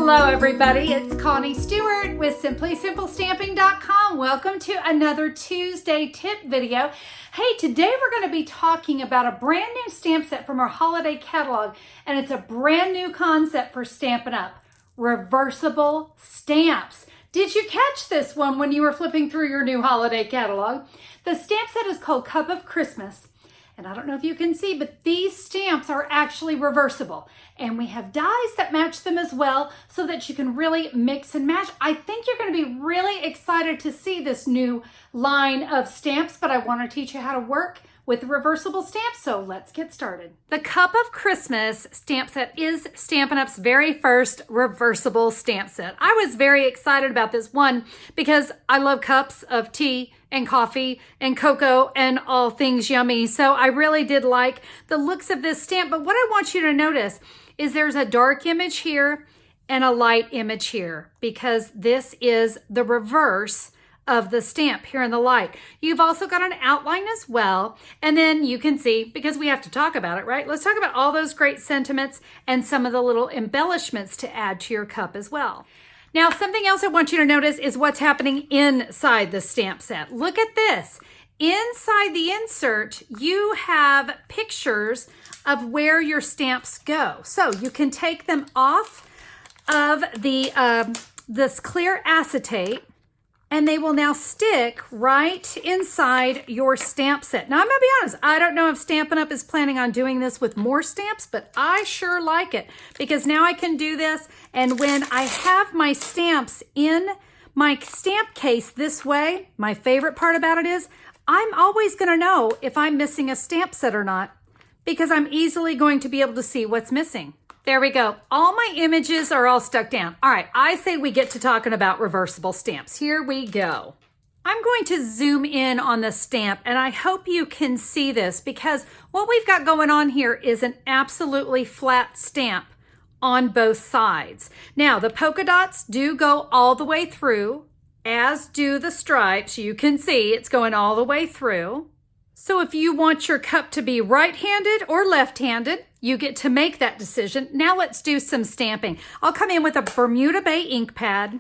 Hello everybody, it's Connie Stewart with SimplySimpleStamping.com. Welcome to another Tuesday tip video. Hey, today we're going to be talking about a brand new stamp set from our holiday catalog, and it's a brand new concept for Stampin' Up, reversible stamps. Did you catch this one when you were flipping through your new holiday catalog? The stamp set is called Cup of Christmas. And I don't know if you can see, but these stamps are actually reversible. And we have dies that match them as well so that you can really mix and match. I think you're going to be really excited to see this new line of stamps, but I want to teach you how to work with the reversible stamps, so let's get started. The Cup of Christmas stamp set is Stampin' Up's very first reversible stamp set. I was very excited about this one because I love cups of tea and coffee and cocoa and all things yummy. So I really did like the looks of this stamp. But what I want you to notice is there's a dark image here and a light image here because this is the reverse of the stamp here in the light. You've also got an outline as well. And then you can see, because we have to talk about it, right? Let's talk about all those great sentiments and some of the little embellishments to add to your cup as well. Now, something else I want you to notice is what's happening inside the stamp set. Look at this. Inside the insert, you have pictures of where your stamps go. So you can take them off of this clear acetate, and they will now stick right inside your stamp set. Now, I'm gonna be honest, I don't know if Stampin' Up is planning on doing this with more stamps, but I sure like it because now I can do this, and when I have my stamps in my stamp case this way, my favorite part about it is I'm always gonna know if I'm missing a stamp set or not because I'm easily going to be able to see what's missing. There we go. All my images are all stuck down. All right, I say we get to talking about reversible stamps. Here we go. I'm going to zoom in on the stamp, and I hope you can see this because what we've got going on here is an absolutely flat stamp on both sides. Now, the polka dots do go all the way through, as do the stripes. You can see it's going all the way through. So if you want your cup to be right-handed or left-handed, you get to make that decision. Now let's do some stamping. I'll come in with a Bermuda Bay ink pad.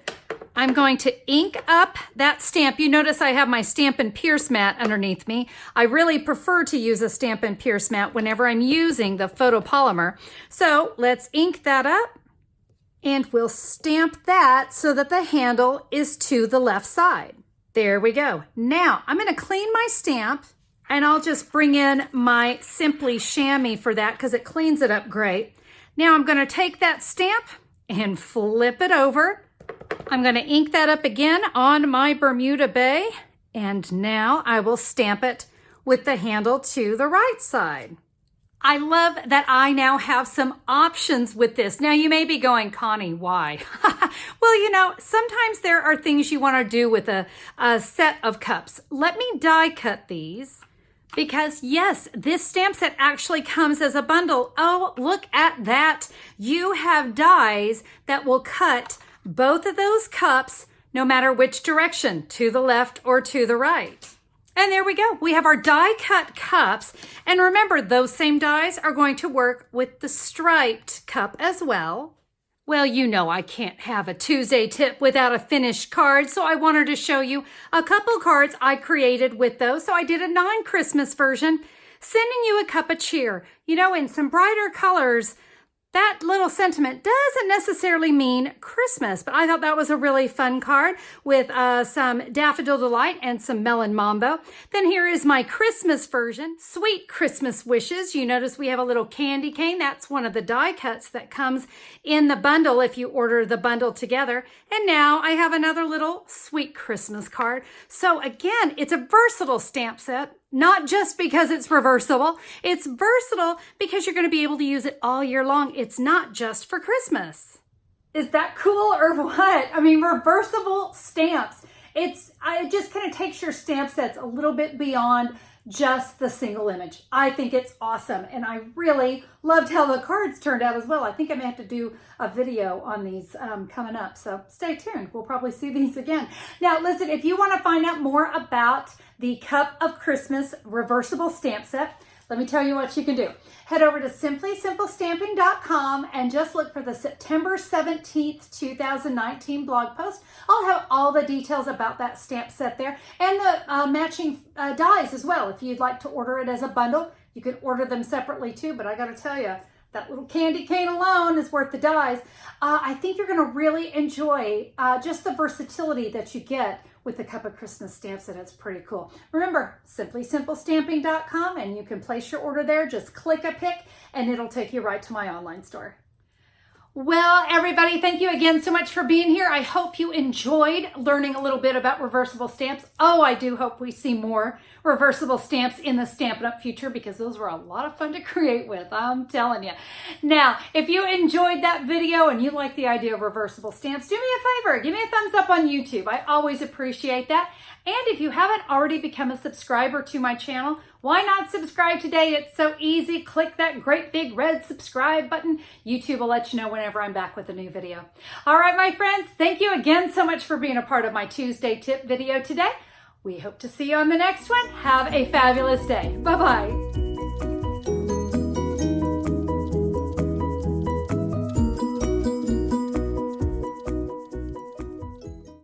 I'm going to ink up that stamp. You notice I have my Stampin' Pierce mat underneath me. I really prefer to use a Stampin' Pierce mat whenever I'm using the photopolymer. So let's ink that up, and we'll stamp that so that the handle is to the left side. There we go. Now I'm going to clean my stamp, and I'll just bring in my Simply Chamois for that because it cleans it up great. Now I'm going to take that stamp and flip it over. I'm going to ink that up again on my Bermuda Bay, and now I will stamp it with the handle to the right side. I love that I now have some options with this. Now you may be going, Connie, why? Well, you know, sometimes there are things you want to do with a set of cups. Let me die cut these. Because yes, this stamp set actually comes as a bundle. Oh, look at that. You have dies that will cut both of those cups no matter which direction, to the left or to the right. And there we go. We have our die cut cups. And remember, those same dies are going to work with the striped cup as well. Well, you know I can't have a Tuesday tip without a finished card, so I wanted to show you a couple cards I created with those. So I did a non-Christmas version, sending you a cup of cheer. You know, in some brighter colors, that little sentiment doesn't necessarily mean Christmas, but I thought that was a really fun card with some Daffodil Delight and some Melon Mambo. Then here is my Christmas version, Sweet Christmas Wishes. You notice we have a little candy cane. That's one of the die cuts that comes in the bundle if you order the bundle together. And now I have another little Sweet Christmas card. So again, it's a versatile stamp set. Not just because it's reversible, it's versatile because you're going to be able to use it all year long. It's not just for Christmas. Is that cool or what? I mean, reversible stamps. It just kind of takes your stamp sets a little bit beyond just the single image. I think it's awesome, and I really loved how the cards turned out as well. I think I may have to do a video on these coming up, so stay tuned. We'll probably see these again. Now, listen, if you want to find out more about the Cup of Christmas reversible stamp set, let me tell you what you can do. Head over to simplysimplestamping.com and just look for the September 17th, 2019 blog post. I'll have all the details about that stamp set there and the matching dies as well. If you'd like to order it as a bundle, you can order them separately too, but I gotta tell you, that little candy cane alone is worth the dies. I think you're gonna really enjoy just the versatility that you get with the Cup of Christmas stamps, and it's pretty cool. Remember, simplysimplestamping.com, and you can place your order there. Just click a pick and it'll take you right to my online store. Well, everybody, thank you again so much for being here. I hope you enjoyed learning a little bit about reversible stamps. Oh, I do hope we see more reversible stamps in the Stampin' Up! Future, because those were a lot of fun to create with, I'm telling you. Now, if you enjoyed that video and you like the idea of reversible stamps, do me a favor, give me a thumbs up on YouTube. I always appreciate that. And if you haven't already become a subscriber to my channel, why not subscribe today? It's so easy. Click that great big red subscribe button. YouTube will let you know whenever I'm back with a new video. All right, my friends, thank you again so much for being a part of my Tuesday tip video today. We hope to see you on the next one. Have a fabulous day. Bye-bye.